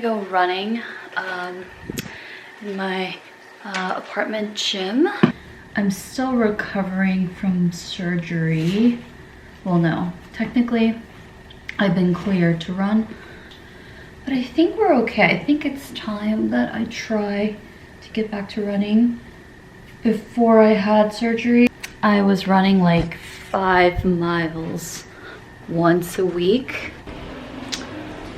gonna go running in my apartment gym. I'm still recovering from surgery. Well, no, technically I've been cleared to run, but I think we're okay. I think it's time that I try to get back to running. Before I had surgery, I was running like 5 miles once a week.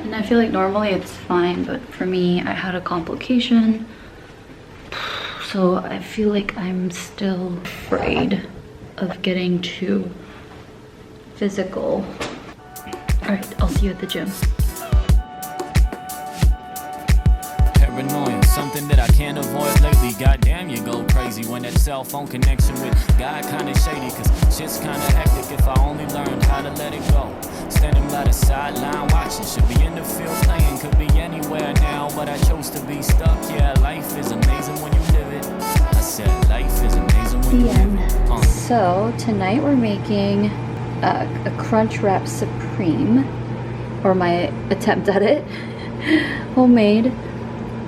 And I feel like normally it's fine, but for me, I had a complication. So I feel like I'm still afraid of getting too physical. All right, I'll see you at the gym. Paranoia, something that I can't avoid lately. Goddamn, you go crazy when that cell phone connection with God kinda shady. Cause shit's kinda hectic if I only learned how to let it go. Standing by the sideline watching, should be in the field playing, could be anywhere now, but I chose to be stuck. Yeah, life is amazing when you live it. I said life is amazing when you live it. So tonight we're making a crunch wrap supreme, or my attempt at it, homemade.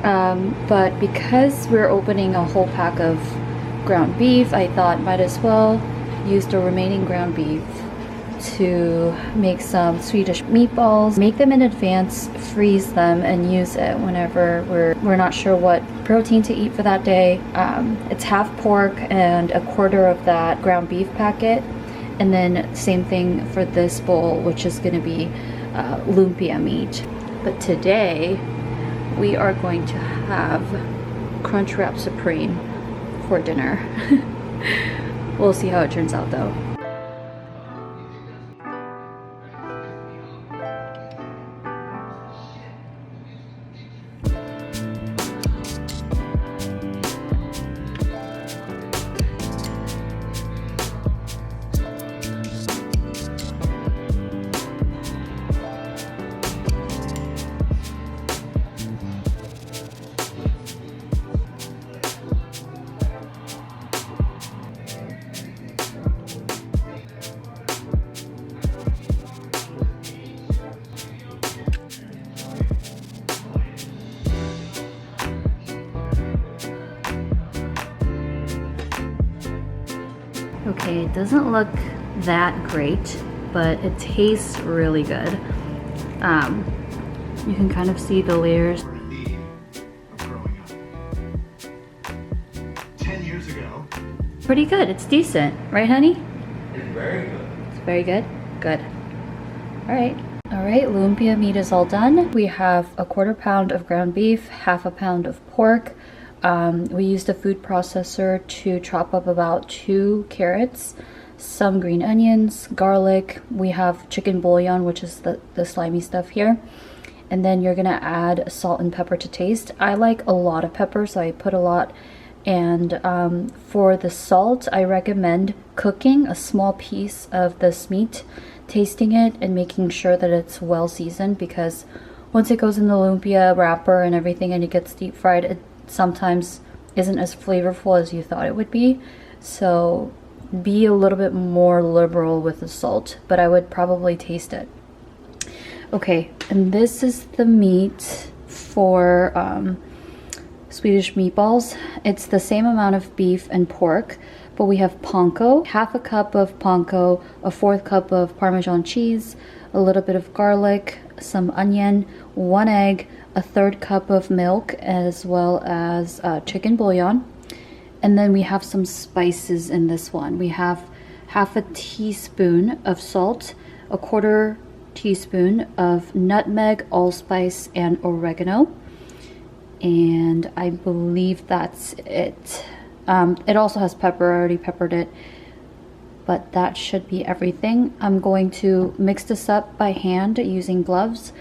But because we're opening a whole pack of ground beef, I thought might as well use the remaining ground beef to make some Swedish meatballs. Make them in advance, freeze them, and use it whenever we're not sure what protein to eat for that day. It's half pork and a quarter of that ground beef packet, and then same thing for this bowl, which is going to be lumpia meat. But today we are going to have crunch wrap supreme for dinner. We'll see how it turns out though. Okay, it doesn't look that great, but it tastes really good. You can kind of see the layers. Of growing up. 10 years ago. Pretty good, it's decent, right honey? It's very good. It's very good? Good. All right, lumpia meat is all done. We have a 1/4 pound of ground beef, 1/2 pound of pork. We used a food processor to chop up about 2 carrots, some green onions, garlic. We have chicken bouillon, which is the slimy stuff here. And then you're gonna add salt and pepper to taste. I like a lot of pepper, so I put a lot. And for the salt, I recommend cooking a small piece of this meat, tasting it, and making sure that it's well seasoned, because once it goes in the lumpia wrapper and everything and it gets deep fried, it sometimes isn't as flavorful as you thought it would be. So be a little bit more liberal with the salt, but I would probably taste it. Okay, and this is the meat for Swedish meatballs. It's the same amount of beef and pork, but we have panko, 1/2 cup of panko, a 1/4 cup of Parmesan cheese, a little bit of garlic, some onion, 1 egg, a 1/3 cup of milk, as well as chicken bouillon. And then we have some spices in this one. We have 1/2 teaspoon of salt, a 1/4 teaspoon of nutmeg, allspice, and oregano. And I believe that's it. It also has pepper. I already peppered it, but that should be everything. I'm going to mix this up by hand using gloves,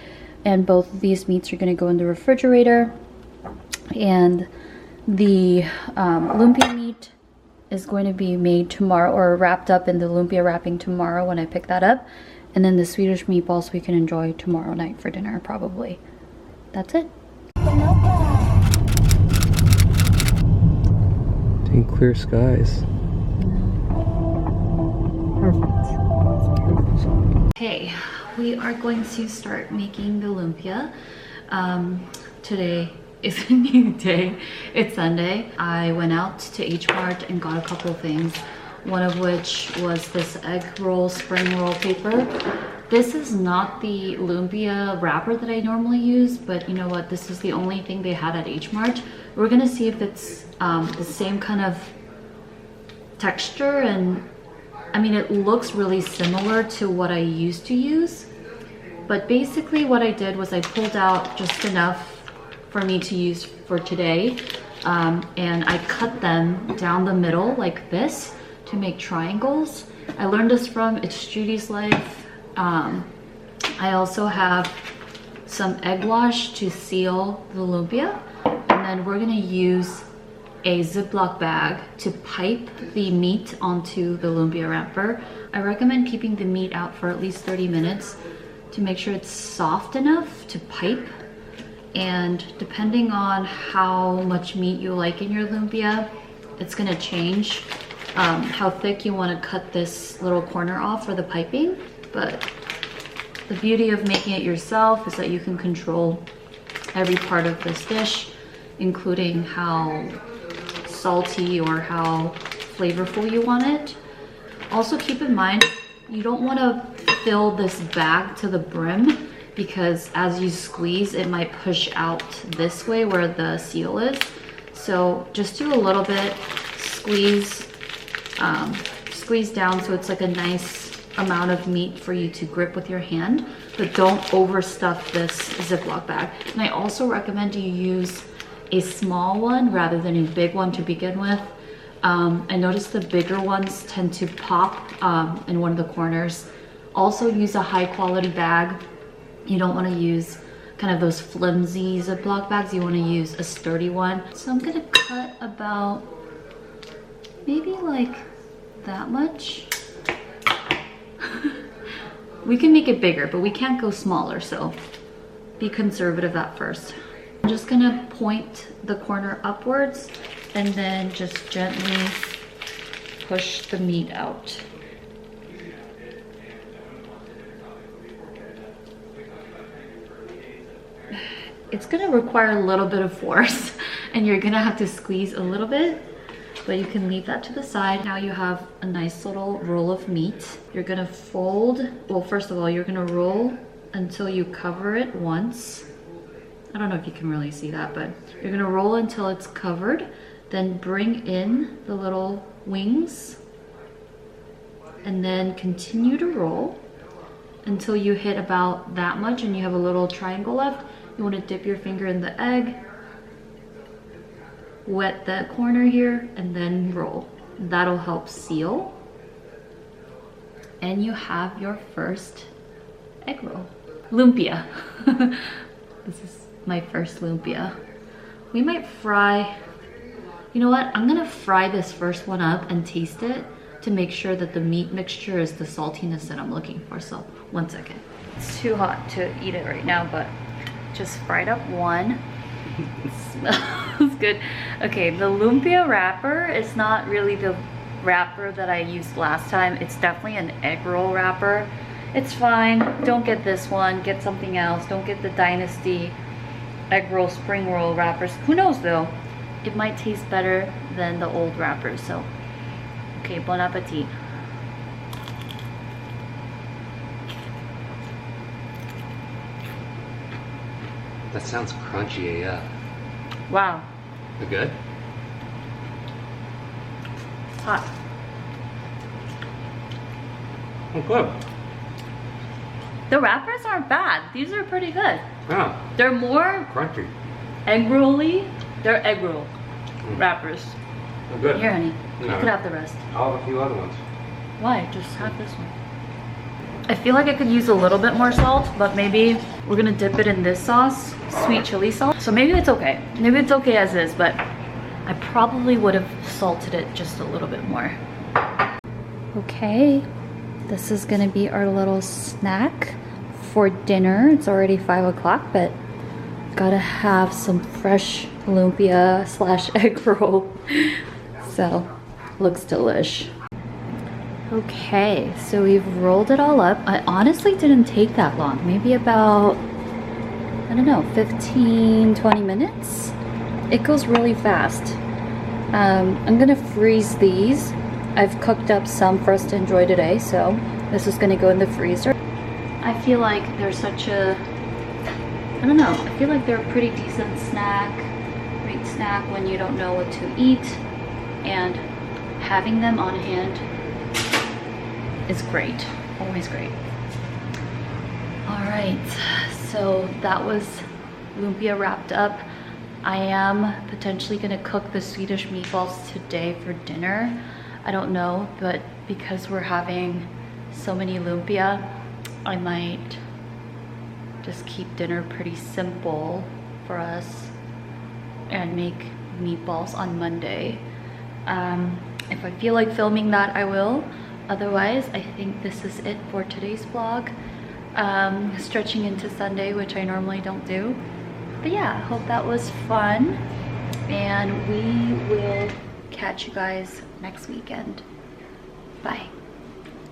and both of these meats are going to go in the refrigerator. And the lumpia meat is going to be made tomorrow, or wrapped up in the lumpia wrapping tomorrow when I pick that up. And then the Swedish meatballs we can enjoy tomorrow night for dinner, probably. That's it. Seeing clear skies. Perfect. Okay, we are going to start making the lumpia. Today is a new day. It's Sunday. I went out to H Mart and got a couple of things. One of which was this egg roll spring roll paper. This is not the lumpia wrapper that I normally use, but you know what? This is the only thing they had at H Mart. We're gonna see if it's the same kind of texture, and I mean, it looks really similar to what I used to use. But basically what I did was I pulled out just enough for me to use for today, and I cut them down the middle like this to make triangles. I learned this from It's Judy's Life. I also have some egg wash to seal the lumpia, and then we're gonna use a Ziploc bag to pipe the meat onto the lumpia wrapper. I recommend keeping the meat out for at least 30 minutes to make sure it's soft enough to pipe. And depending on how much meat you like in your lumpia, it's gonna change how thick you wanna cut this little corner off for the piping. But the beauty of making it yourself is that you can control every part of this dish, including how salty or how flavorful you want it. Also keep in mind, you don't wanna fill this bag to the brim, because as you squeeze, it might push out this way where the seal is. So just do a little bit, squeeze down so it's like a nice amount of meat for you to grip with your hand, but don't overstuff this Ziploc bag. And I also recommend you use a small one rather than a big one to begin with. I noticed the bigger ones tend to pop in one of the corners. Also use a high quality bag. You don't want to use kind of those flimsy Ziploc bags. You want to use a sturdy one. So I'm gonna cut about maybe like that much. We can make it bigger, but we can't go smaller, so be conservative at first. I'm just gonna point the corner upwards and then just gently push the meat out. It's gonna require a little bit of force and you're gonna have to squeeze a little bit, but you can leave that to the side. Now you have a nice little roll of meat. You're gonna fold, well, first of all, you're gonna roll until you cover it once. I don't know if you can really see that, but you're gonna roll until it's covered, then bring in the little wings, and then continue to roll until you hit about that much and you have a little triangle left. You want to dip your finger in the egg, wet that corner here, and then roll. That'll help seal. And you have your first egg roll. Lumpia. This is my first lumpia. We might fry, you know what? I'm gonna fry this first one up and taste it to make sure that the meat mixture is the saltiness that I'm looking for. So, 1 second. It's too hot to eat it right now, but just fried up one. Smells good. Okay, the lumpia wrapper is not really the wrapper that I used last time. It's definitely an egg roll wrapper. It's fine. Don't get this one. Get something else. Don't get the Dynasty egg roll, spring roll wrappers. Who knows though? It might taste better than the old wrappers. So, okay, bon appetit. That sounds crunchy AF. Wow. You good? It's hot. Oh, good. The wrappers aren't bad. These are pretty good. Yeah. They're more Crunchy. egg roll-y. They're egg roll wrappers. Oh, good. Here, honey. You No. could have the rest. I'll have a few other ones. Why? Just have this one. I feel like I could use a little bit more salt, but maybe we're gonna dip it in this sauce, sweet chili sauce. So maybe it's okay. Maybe it's okay as is, but I probably would have salted it just a little bit more. Okay, this is gonna be our little snack for dinner. It's already 5 o'clock, but gotta have some fresh lumpia / egg roll. So, looks delish. Okay, so we've rolled it all up. I honestly didn't take that long. Maybe about, I I don't know, 15-20 minutes. It goes really fast. I'm gonna freeze these. I've cooked up some for us to enjoy today, so this is gonna go in the freezer. I feel like they're such a, I don't know, I feel like they're a pretty decent snack, great snack when you don't know what to eat, and having them on hand is great, always great. All right, so that was lumpia wrapped up. I am potentially gonna cook the Swedish meatballs today for dinner. I don't know, but because we're having so many lumpia, I might just keep dinner pretty simple for us and make meatballs on Monday. If I feel like filming that, I will. Otherwise, I think this is it for today's vlog. Stretching into Sunday, which I normally don't do. But yeah, I hope that was fun. And we will catch you guys next weekend. Bye.